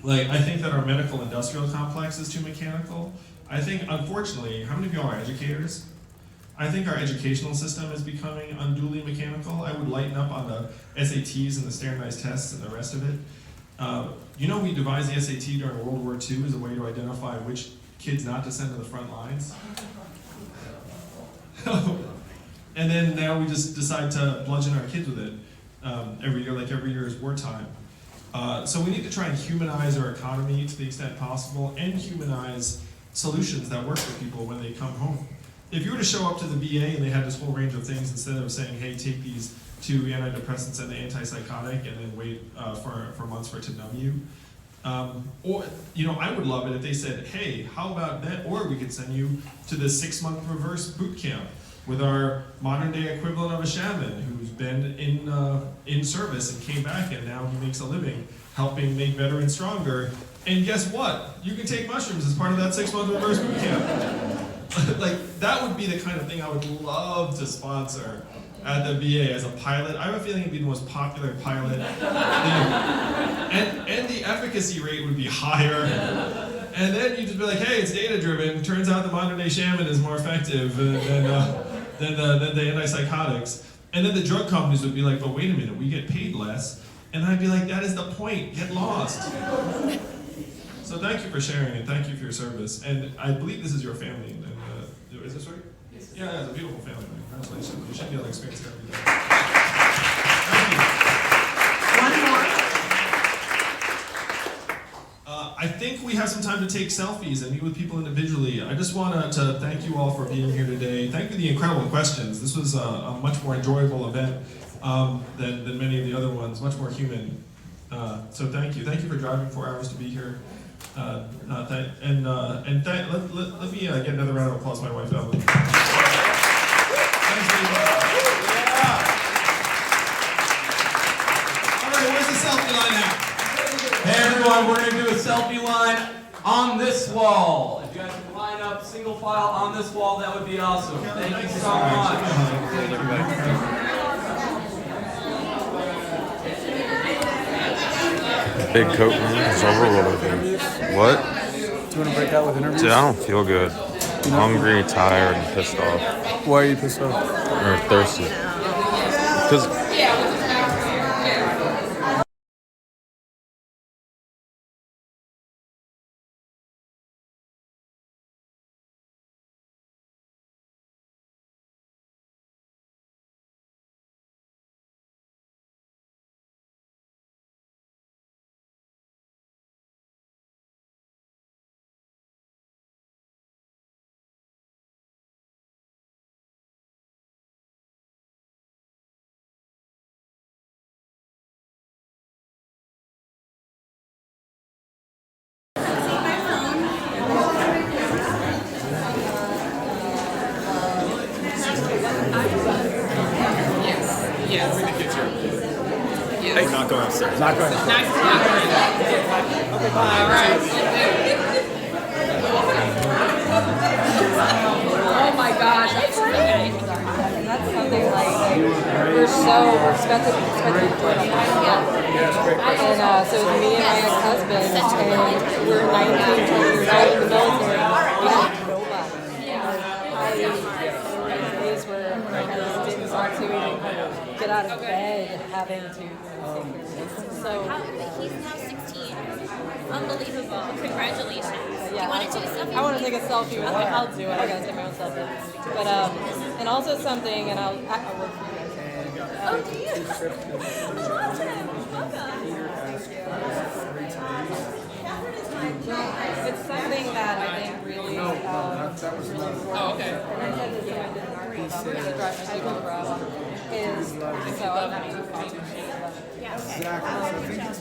Like, I think that our medical industrial complex is too mechanical. I think, unfortunately, how many of y'all are educators? I think our educational system is becoming unduly mechanical. I would lighten up on the SATs and the standardized tests and the rest of it. We devised the SAT during World War II as a way to identify which kids not to send to the front lines. And then now we just decide to bludgeon our kids with it every year, like every year is wartime. So we need to try and humanize our economy to the extent possible and humanize solutions that work for people when they come home. If you were to show up to the VA and they had this whole range of things, instead of saying, hey, take these 2 antidepressants and an antipsychotic and then wait for months for it to numb you. Or, I would love it if they said, hey, how about that? Or we could send you to the 6-month reverse boot camp with our modern day equivalent of a shaman who's been in service and came back, and now he makes a living helping make veterans stronger. And guess what? You can take mushrooms as part of that 6-month reverse boot camp. Like, that would be the kind of thing I would love to sponsor at the VA as a pilot. I have a feeling it'd be the most popular pilot. And the efficacy rate would be higher. And then you just be like, hey, it's data driven. Turns out the modern day shaman is more effective than the antipsychotics. And then the drug companies would be like, but wait a minute, we get paid less. And I'd be like, that is the point, get lost. So thank you for sharing and thank you for your service. And I believe this is your family. And, is this right? Yes. Yeah, it's a beautiful family. Congratulations. You should be able to experience it every day. Thank you. I think we have some time to take selfies and meet with people individually. I just want to thank you all for being here today. Thank you for the incredible questions. This was a much more enjoyable event than many of the other ones, much more human. So thank you. Thank you for driving 4 hours to be here. Let me get another round of applause for my wife, Evelyn. Thanks, all right, where's the selfie line at? Hey everyone, we're going to do a selfie line on this wall. If you guys can line up single file on this wall, that would be awesome. Thank you so much. Big coat man is overruled with. What? Do you want to break out with interviews? Dude, I don't feel good. Hungry, tired, and pissed off. Why are you pissed off? Or thirsty. Because Hey, not going upstairs. Not going upstairs. Okay, bye. All right. Oh my gosh, that's something like we're expected to do it on and so it was me and my ex-husband, and we're 19 years old in the military. We didn't know nobody. Days where I didn't want to even get out of bed, having to. So He's now 16. Unbelievable. Congratulations. Yeah, You want to do a selfie? I want to take a selfie with him. I'll do it. I gotta take my own selfie. But and also something, and I'll work for you guys. Oh, do you? Awesome. It's something that I think really, really important. Oh, okay. And I said this when I did an article about the drive I go from is so I'm not too far.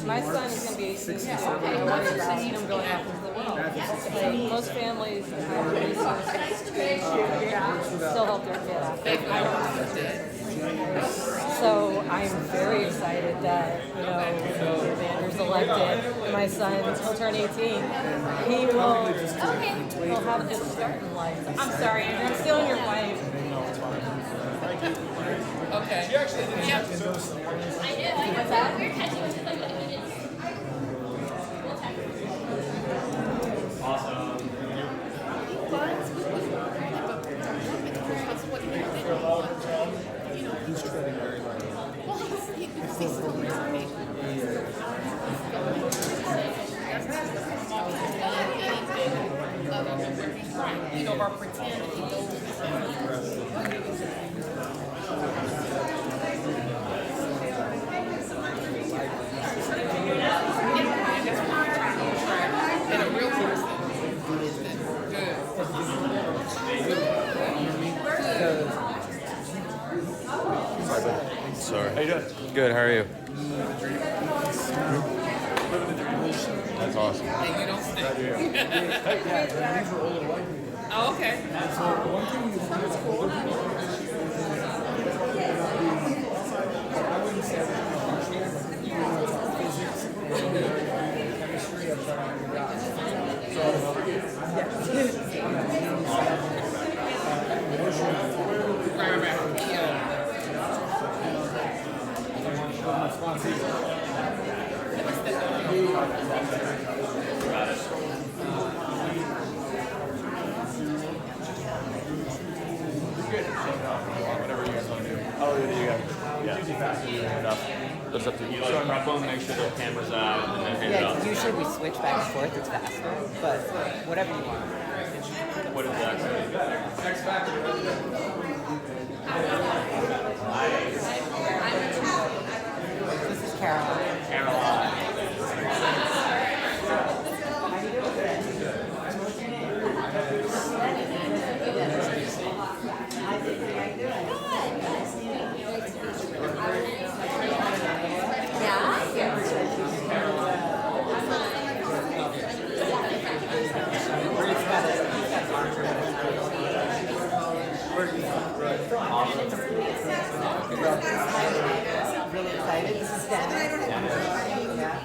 My son is going to be 18, so I worry about him going out into the world. Like, most families have resources to still help their kid out. So I'm very excited that, Vander's elected, and my son, he'll turn 18. He'll have his start in life. I'm sorry, Andrew, I'm stealing your wife. Okay. She actually didn't have to do I this. did. What's that? We're catching us like what it is. Awesome. He's treading very lightly. Or pretend he knows. And a real person. Good. sorry. How you doing? Good, how are you? That's awesome. And you don't stink. Yeah, these are older white people. Oh, okay. So one thing you find is older people, I wouldn't say that physics, chemistry, I'm trying to figure out. So, whatever you guys want to do. Oh, yeah, you got it. Yeah. It's usually faster to hand it up. It's up to you. So prep them, make sure the camera's out, and then hand it Yeah, up. usually we switch back and forth, it's faster, but whatever you want. What is that? X Factor. This is Caroline. Caroline. Really excited. This is Dennis. Yeah.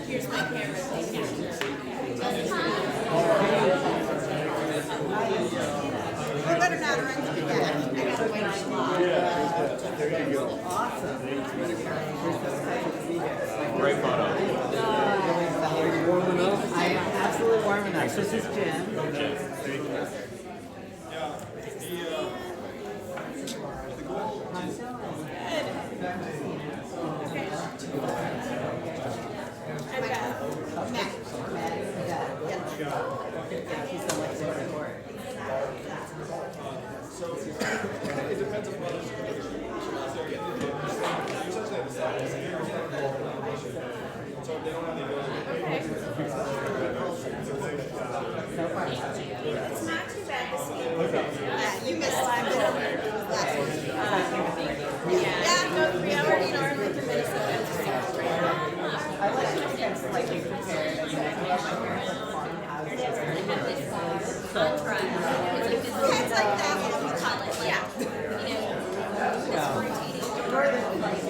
Here's my camera. Thank you. We better not run to the back. I gotta wait on long. There you go. Awesome. Great photo. I'm absolutely warm enough. This is Jen. He's so much support. It depends on what. So they don't have the ability. It's not too bad this week. You missed last week. Yeah, no, 3 hours normally to Minnesota. I like to kind of like be prepared. Kids like that when we call it, yeah. Northern like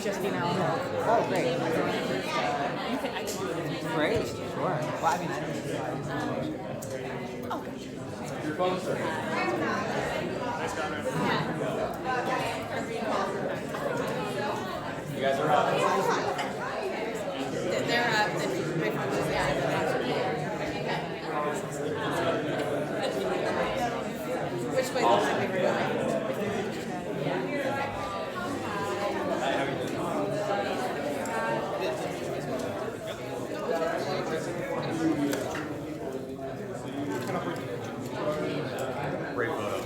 just, you know, oh, great. Great, sure. Well, I mean, I don't know. Okay. Your phone, sir. You guys are up. They're which way does it go? Great photo.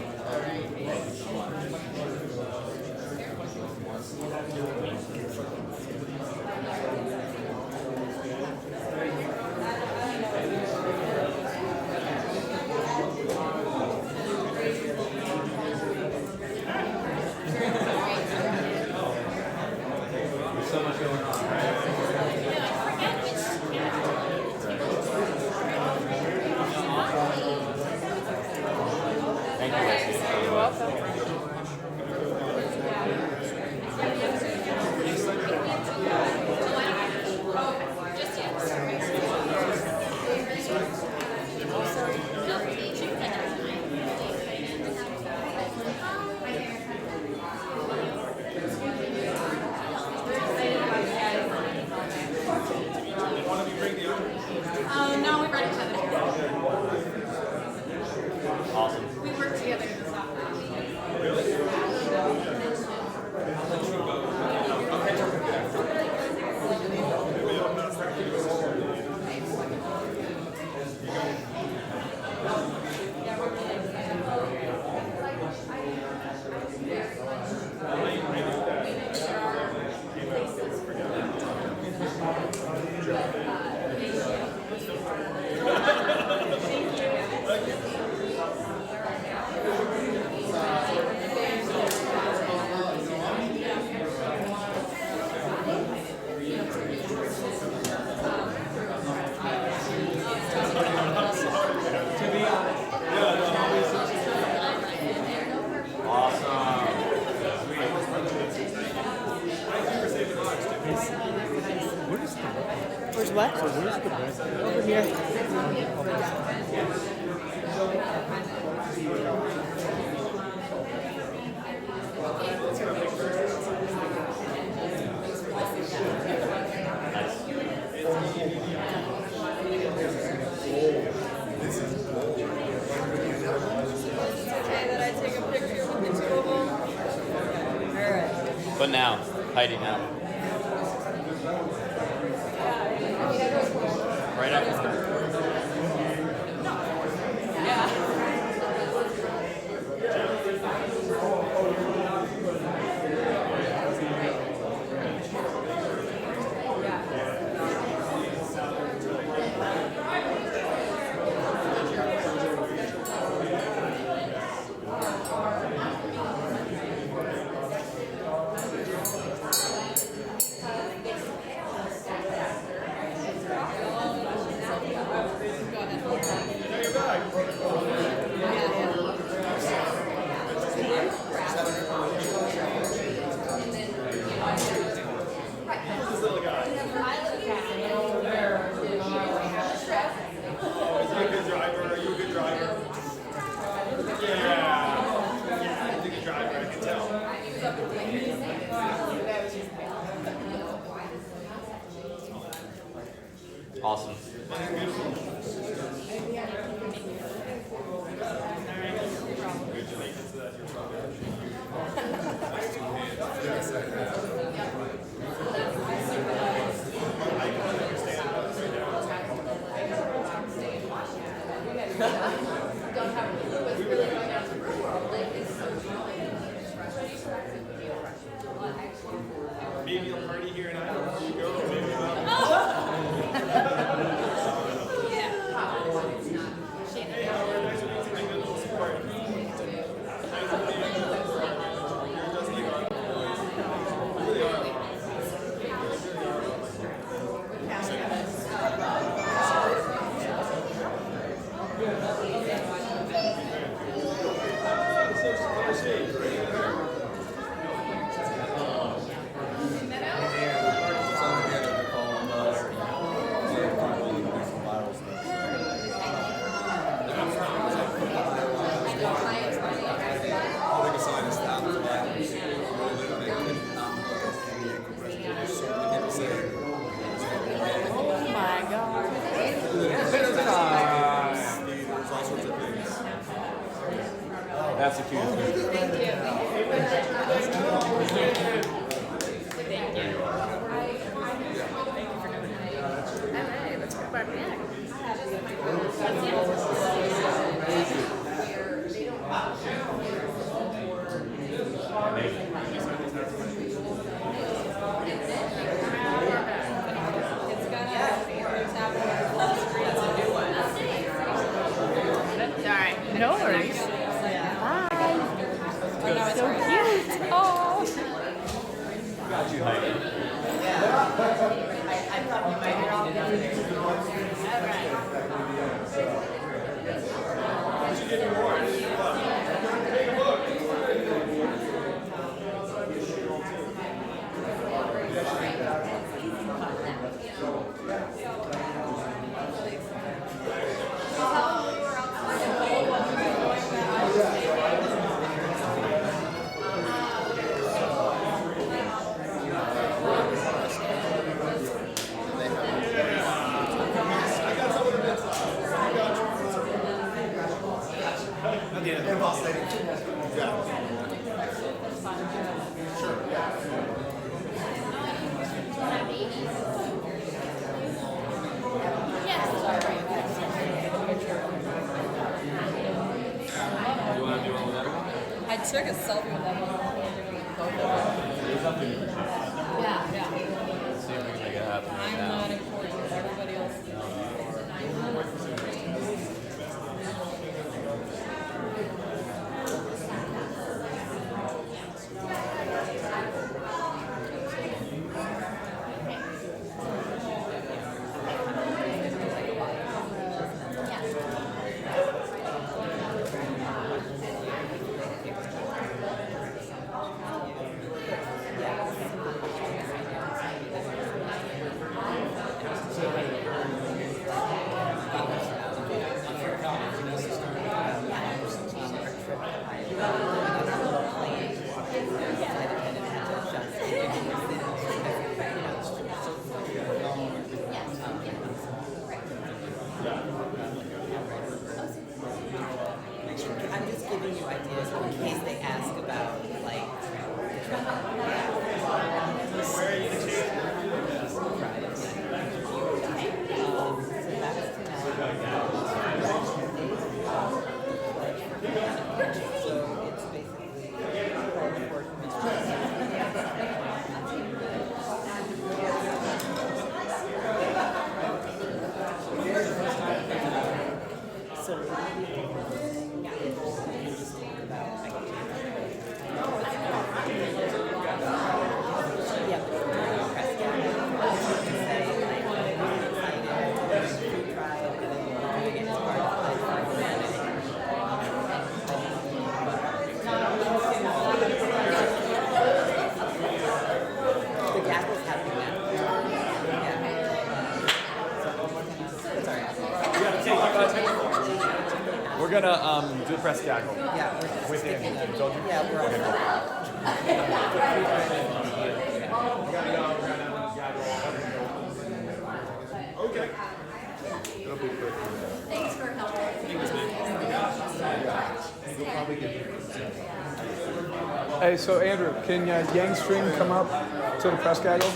what? Over here. But now, hiding out. Right after. Awesome. Maybe a party here in Iowa. You go, maybe not. Hey, Howard, nice to meet you. Good little sport. Nice to meet you. You're just like our boys. You really are. That's the cutest thing. Thank you. There you are. Let's go back next. No worries. Bye. So cute. Oh. Got you hiking. I thought we might have all been there. All right. You should get more. Take a look. I took a selfie with them. Yeah, yeah. See if we can make it happen right I'm now. not important. Everybody else is. So gonna do the press gaggle. Yeah, we're just With Andy. sticking You told you? Yeah, we're Okay, Okay. It'll be quick. Thanks for helping. You'll probably get Hey, so Andrew, can Yang Stream come up to the press gaggle?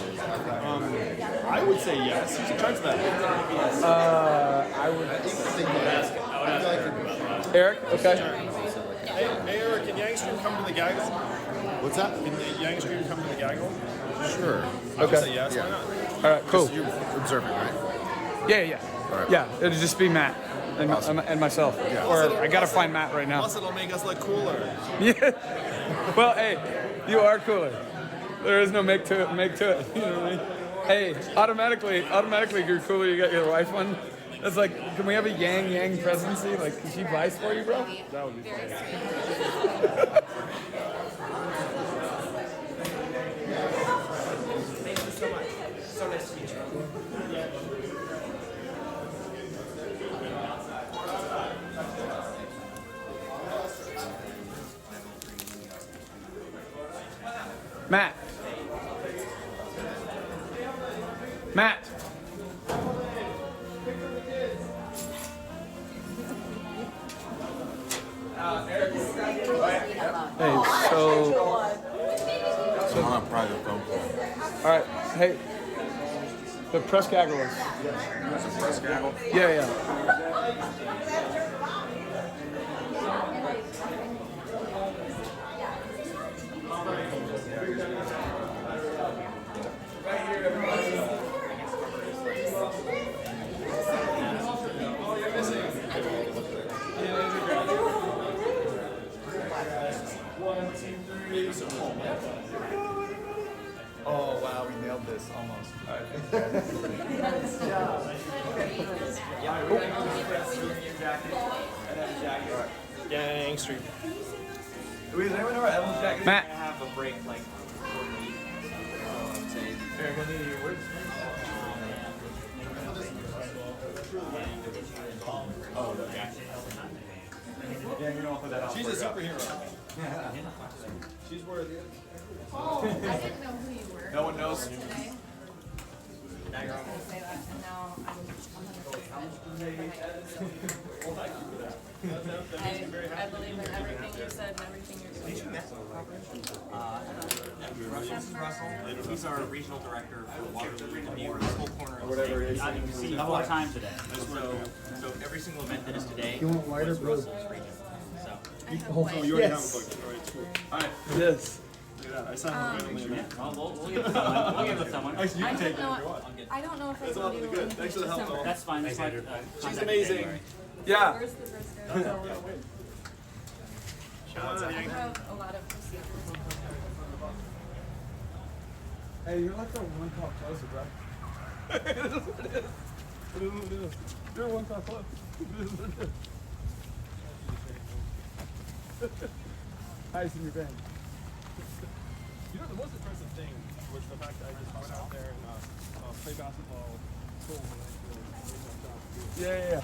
I would say yes. You should charge that. I would. Eric, okay. Hey, Eric, can Yangstream come to the gaggle? What's that? Can Yangstream come to the gaggle? Sure. I would Okay. say yes. Why not? All right, cool. You're observing, right? Yeah. Yeah, it'll just be Matt and myself. Yeah. Or I gotta find Matt right now. Plus, it'll make us look cooler. Yeah. Well, hey, you are cooler. There is no make to it. You know what I mean? Hey, automatically, you're cooler. You got your wife one. It's like, can we have a Yang presidency? Like, can she vice for you, bro? That would be fun. Thank you so much. So nice to meet you. Matt. Hey, so I'm on a private phone call. all right. Hey, the press gaggle is. That's a press gaggle? Yeah. Oh, wow, we nailed this almost. All right. Gang Street. Does anyone know where Evelyn's jacket is? Matt. We're gonna have a break like 4 weeks. Eric, I need your words. Oh, okay. Yeah, you're gonna put that on. She's a superhero. She's worth it. Oh, I didn't know who you were. No one knows. Today. Now you're on. I say that, and now I'm 100%. I believe in everything you said and everything you're doing. Russell. He's our regional director for Waterloo, Dubuque, this whole corner of the Whatever it state. is. You can see one more time today. So every single event that is today You want lighter, was bro? Russell's region. So. Oh, you already have a book. All right, cool. All right. Yes. Look at that. I signed randomly. Well, we'll give it to someone. We'll give it to someone. Actually, you I can take it don't if you know. want. I don't know if I It's can all do good. anything Thanks for the help, December. though. That's fine. That's fine. She's amazing. Yeah. Where's the first guy? I have a lot of procedures. Hey, you're like the one call closer, bro. It is what it is. It is what it is. You're one call close. It is what it is. Nice in your band. You know, the most impressive thing was the fact that I just went out there and played basketball. Yeah.